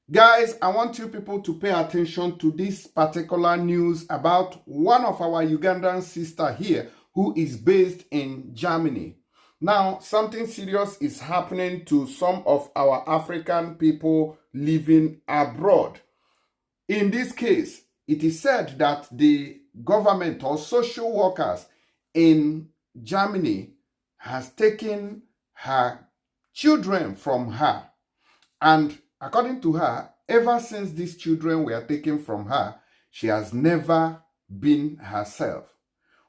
Guys, I want you people to pay attention to this particular news about one of our Ugandan sister here who is based in Germany. Now, something serious is happening to some of our African people living abroad. In this case, it is said that the government or social workers in Germany has taken her children from her. And according to her, ever since these children were taken from her, she has never been herself.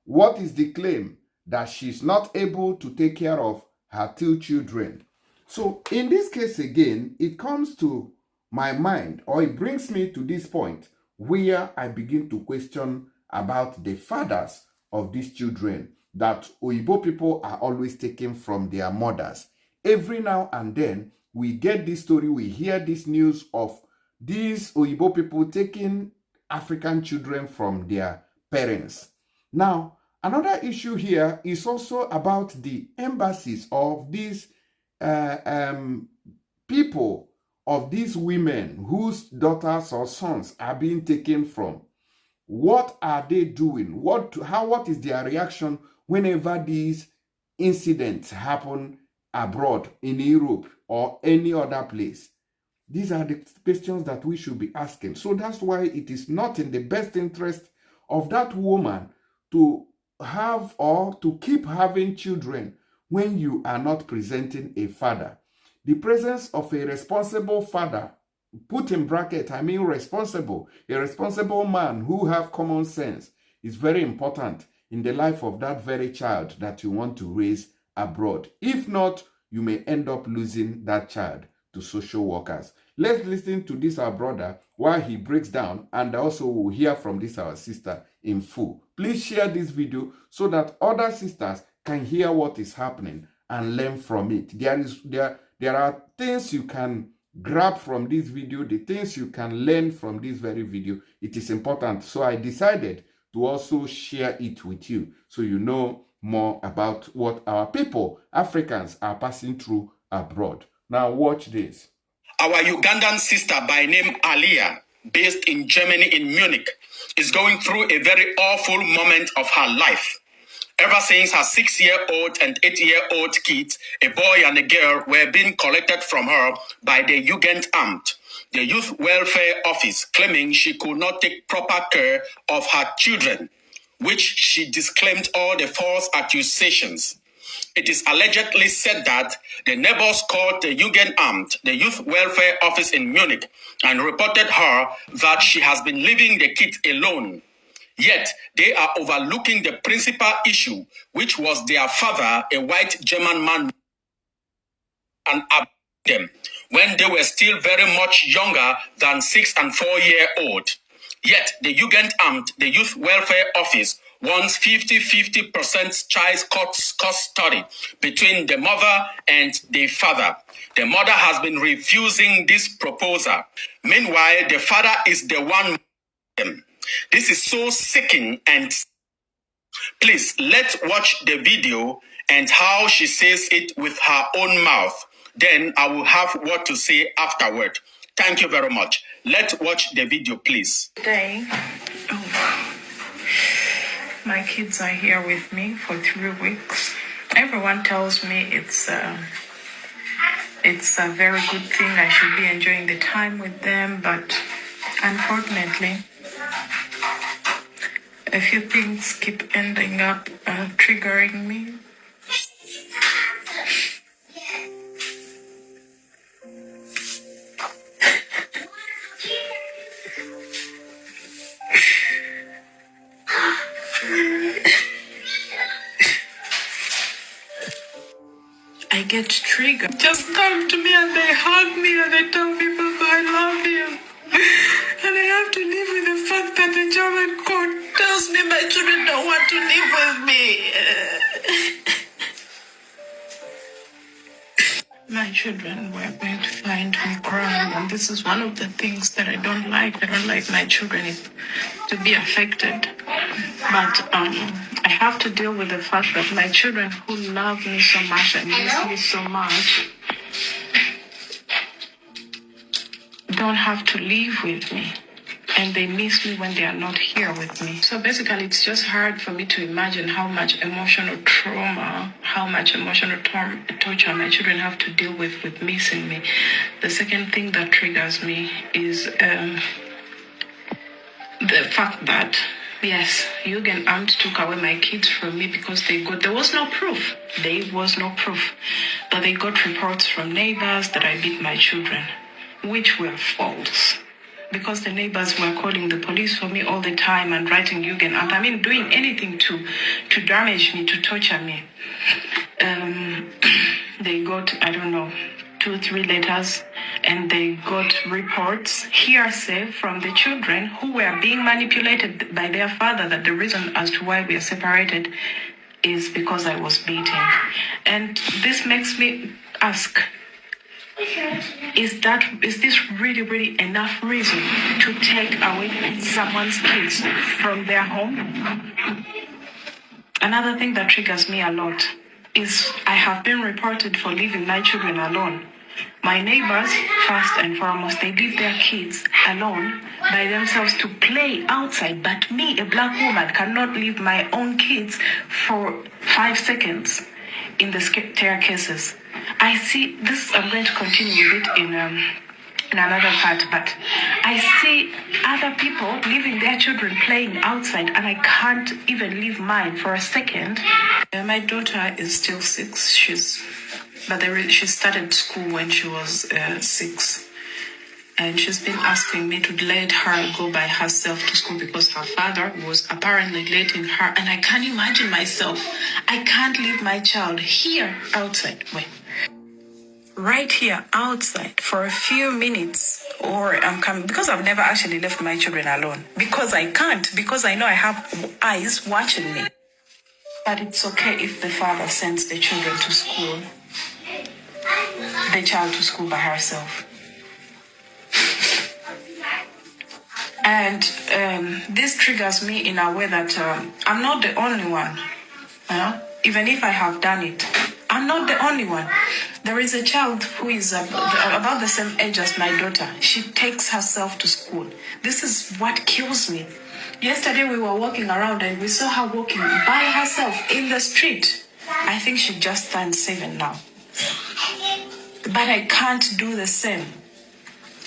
What is the claim? That she's not able to take care of her two children. So in this case again, it comes to my mind, or it brings me to this point where I begin to question about the fathers of these children that Oyibo people are always taking from their mothers. Every now and then, we get this story, we hear this news of these Oyibo people taking African children from their parents. Now, another issue here is also about the embassies of these people, of these women whose daughters or sons are being taken from. What are they doing? What is their reaction whenever these incidents happen abroad in Europe or any other place? These are the questions that we should be asking. So that's why it is not in the best interest of that woman to have or to keep having children when you are not presenting a father. The presence of a responsible father, put in bracket, I mean responsible, a responsible man who have common sense, is very important in the life of that very child that you want to raise abroad. If not, you may end up losing that child to social workers. Let's listen to this our brother while he breaks down, and also we'll hear from this our sister in full. Please share this video so that other sisters can hear what is happening and learn from it. There are things you can grab from this video, the things you can learn from this very video. It is important. So I decided to also share it with you so you know more about what our people, Africans, are passing through abroad. Now watch this. Our Ugandan sister by name Aliyah, based in Germany in Munich, is going through a very awful moment of her life. Ever since her 6-year-old and 8-year-old kids, a boy and a girl, were being collected from her by the Jugendamt, the Youth Welfare Office, claiming she could not take proper care of her children, which she disclaimed all the false accusations. It is allegedly said that the neighbors called the Jugendamt, the Youth Welfare Office in Munich, and reported her that she has been leaving the kids alone. Yet, they are overlooking the principal issue, which was their father, a white German man, and them when they were still very much younger than 6 and 4-year-old. Yet, the Jugendamt, the Youth Welfare Office, wants 50-50% child custody between the mother and the father. The mother has been refusing this proposal. Meanwhile, the father is the one. This is so sickening, and please, let's watch the video and how she says it with her own mouth. Then I will have what to say afterward. Thank you very much. Let's watch the video, please. Today, my kids are here with me for 3 weeks. Everyone tells me it's a very good thing. I should be enjoying the time with them, but unfortunately, a few things keep ending up triggering me. I get triggered. Just come to me and they hug me and they tell people I love you. And I have to live with the fact that the German court tells me my children don't want to live with me. My children were going to find me crying, and this is one of the things that I don't like. I don't like my children to be affected. But I have to deal with the fact that my children who love me so much and miss me so much don't have to live with me. And they miss me when they are not here with me. So basically, it's just hard for me to imagine how much emotional trauma, how much emotional torture my children have to deal with missing me. The second thing that triggers me is the fact that, yes, Ugandan took away my kids from me because there was no proof. There was no proof. But they got reports from neighbors that I beat my children, which were false. Because the neighbors were calling the police for me all the time and writing Ugandan. I mean, doing anything to damage me, to torture me. They got, 2-3 letters, and they got reports, hearsay from the children who were being manipulated by their father, that the reason as to why we are separated is because I was beaten. And this makes me ask, is this really enough reason to take away someone's kids from their home? Another thing that triggers me a lot is I have been reported for leaving my children alone. My neighbors, first and foremost, they leave their kids alone by themselves to play outside. But me, a black woman, cannot leave my own kids for 5 seconds in the staircases. I see this. I'm going to continue with it in another part, but I see other people leaving their children playing outside, and I can't even leave mine for a second. My daughter is still 6. She started school when she was 6. And she's been asking me to let her go by herself to school because her father was apparently letting her. And I can't imagine myself. I can't leave my child here outside. Wait. Right here outside for a few minutes, or I'm coming, because I've never actually left my children alone. Because I can't, because I know I have eyes watching me. But it's okay if the father sends the children to school, the child to school by herself. And this triggers me in a way that I'm not the only one. Even if I have done it, I'm not the only one. There is a child who is about the same age as my daughter. She takes herself to school. This is what kills me. Yesterday we were walking around and we saw her walking by herself in the street. I think she just turned 7 now. But I can't do the same.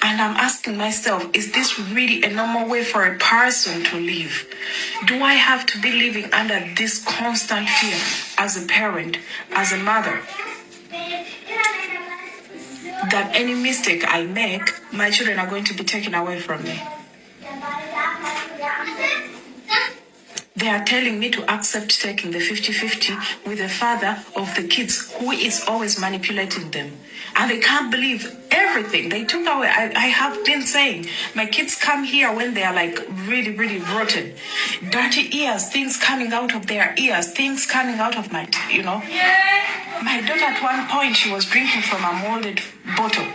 And I'm asking myself, is this really a normal way for a person to live? Do I have to be living under this constant fear as a parent, as a mother, that any mistake I make, my children are going to be taken away from me? They are telling me to accept taking the 50-50 with the father of the kids who is always manipulating them. And they can't believe everything they took away. I have been saying, my kids come here when they are like really, really rotten. Dirty ears, things coming out of their ears, things coming out of my, My daughter at one point, she was drinking from a molded bottle.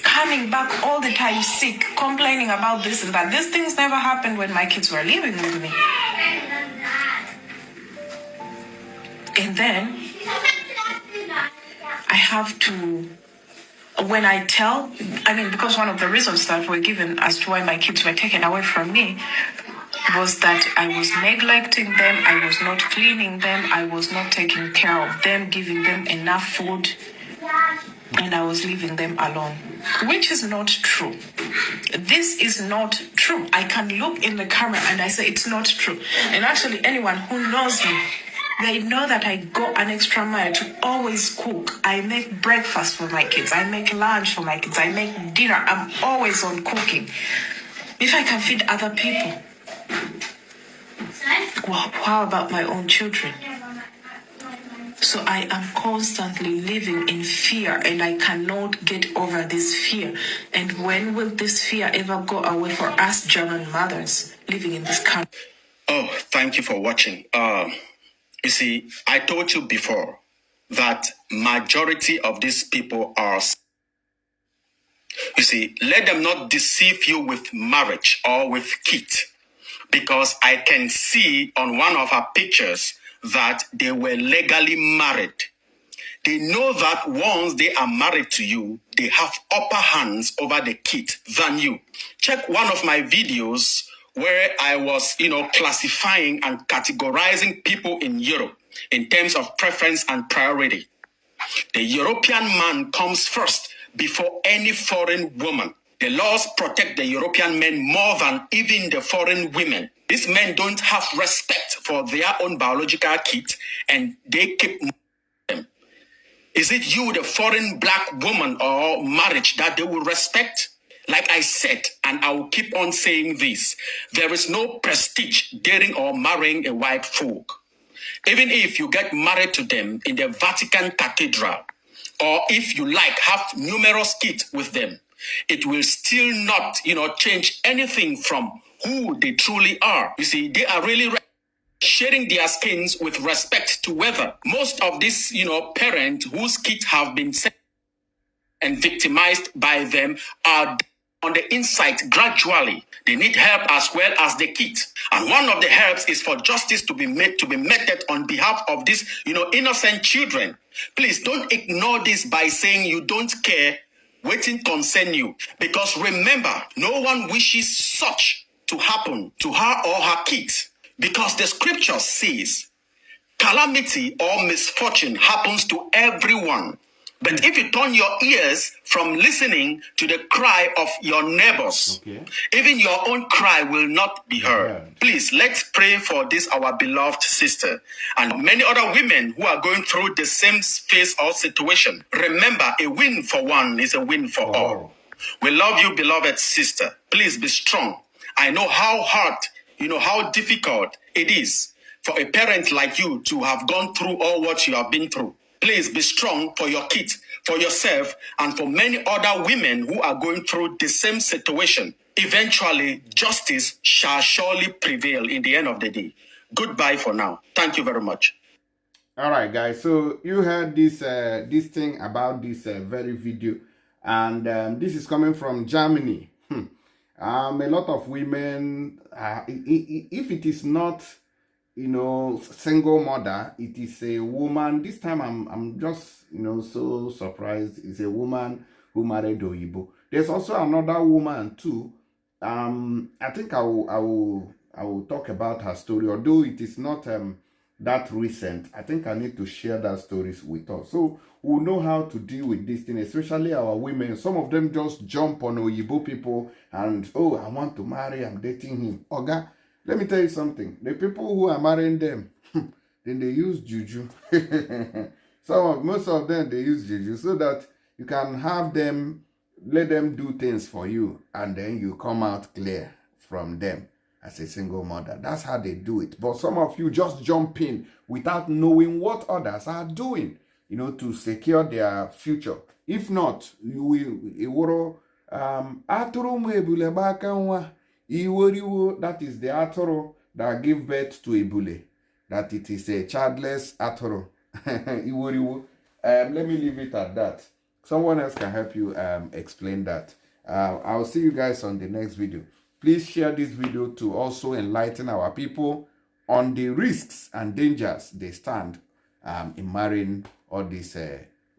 Coming back all the time sick, complaining about this and that. These things never happened when my kids were living with me. And then I have to, when I tell, because one of the reasons that were given as to why my kids were taken away from me was that I was neglecting them, I was not cleaning them, I was not taking care of them, giving them enough food, and I was leaving them alone, which is not true. This is not true. I can look in the camera and I say it's not true. And actually, anyone who knows me, they know that I go an extra mile to always cook. I make breakfast for my kids. I make lunch for my kids. I make dinner. I'm always on cooking. If I can feed other people, well, how about my own children? So I am constantly living in fear, and I cannot get over this fear. And when will this fear ever go away for us German mothers living in this country? Oh, thank you for watching. You see, I told you before that majority of these people are... You see, let them not deceive you with marriage or with kids, because I can see on one of her pictures that they were legally married. They know that once they are married to you, they have upper hands over the kid than you. Check one of my videos where I was, classifying and categorizing people in Europe in terms of preference and priority. The European man comes first before any foreign woman. The laws protect the European men more than even the foreign women. These men don't have respect for their own biological kid, and they keep them. Is it you, the foreign black woman or marriage, that they will respect? Like I said, and I will keep on saying this, there is no prestige dating or marrying a white folk. Even if you get married to them in the Vatican Cathedral, or if you have numerous kids with them, it will still not, change anything from who they truly are. You see, they are really sharing their skins with respect to weather. Most of these, parents whose kids have been sent and victimized by them are on the inside gradually. They need help as well as the kids. And one of the helps is for justice to be meted on behalf of these, innocent children. Please don't ignore this by saying you don't care, waiting concern you. Because remember, no one wishes such to happen to her or her kids. Because the scripture says, calamity or misfortune happens to everyone. But if you turn your ears from listening to the cry of your neighbors, even your own cry will not be heard. Please, let's pray for this, our beloved sister, and many other women who are going through the same phase or situation. Remember, a win for one is a win for all. We love you, beloved sister. Please be strong. I know how hard, how difficult it is for a parent like you to have gone through all what you have been through. Please be strong for your kids, for yourself, and for many other women who are going through the same situation. Eventually, justice shall surely prevail in the end of the day. Goodbye for now. Thank you very much. All right, guys. So you heard this thing about this very video, and this is coming from Germany. A lot of women, if it is not, single mother, it is a woman. This time I'm just, so surprised. It's a woman who married Oyibo. There's also another woman too. I think I will talk about her story, although it is not that recent. I think I need to share that stories with us, so we'll know how to deal with this thing, especially our women. Some of them just jump on Oyibo people and, oh, I want to marry, I'm dating him. Oga, let me tell you something. The people who are marrying them, then they use juju. Most of them, they use juju so that you can have them, let them do things for you, and then you come out clear from them as a single mother. That's how they do it. But some of you just jump in without knowing what others are doing, to secure their future. If not, you will, that is the atoro that give birth to a bule. That it is a childless atoro. Let me leave it at that. Someone else can help you explain that. I'll see you guys on the next video. Please share this video to also enlighten our people on the risks and dangers they stand in marrying all these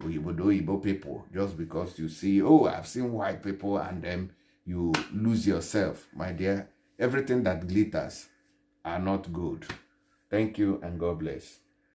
Oyibo people, just because you see, oh, I've seen white people, and then you lose yourself. My dear, everything that glitters are not good. Thank you and God bless.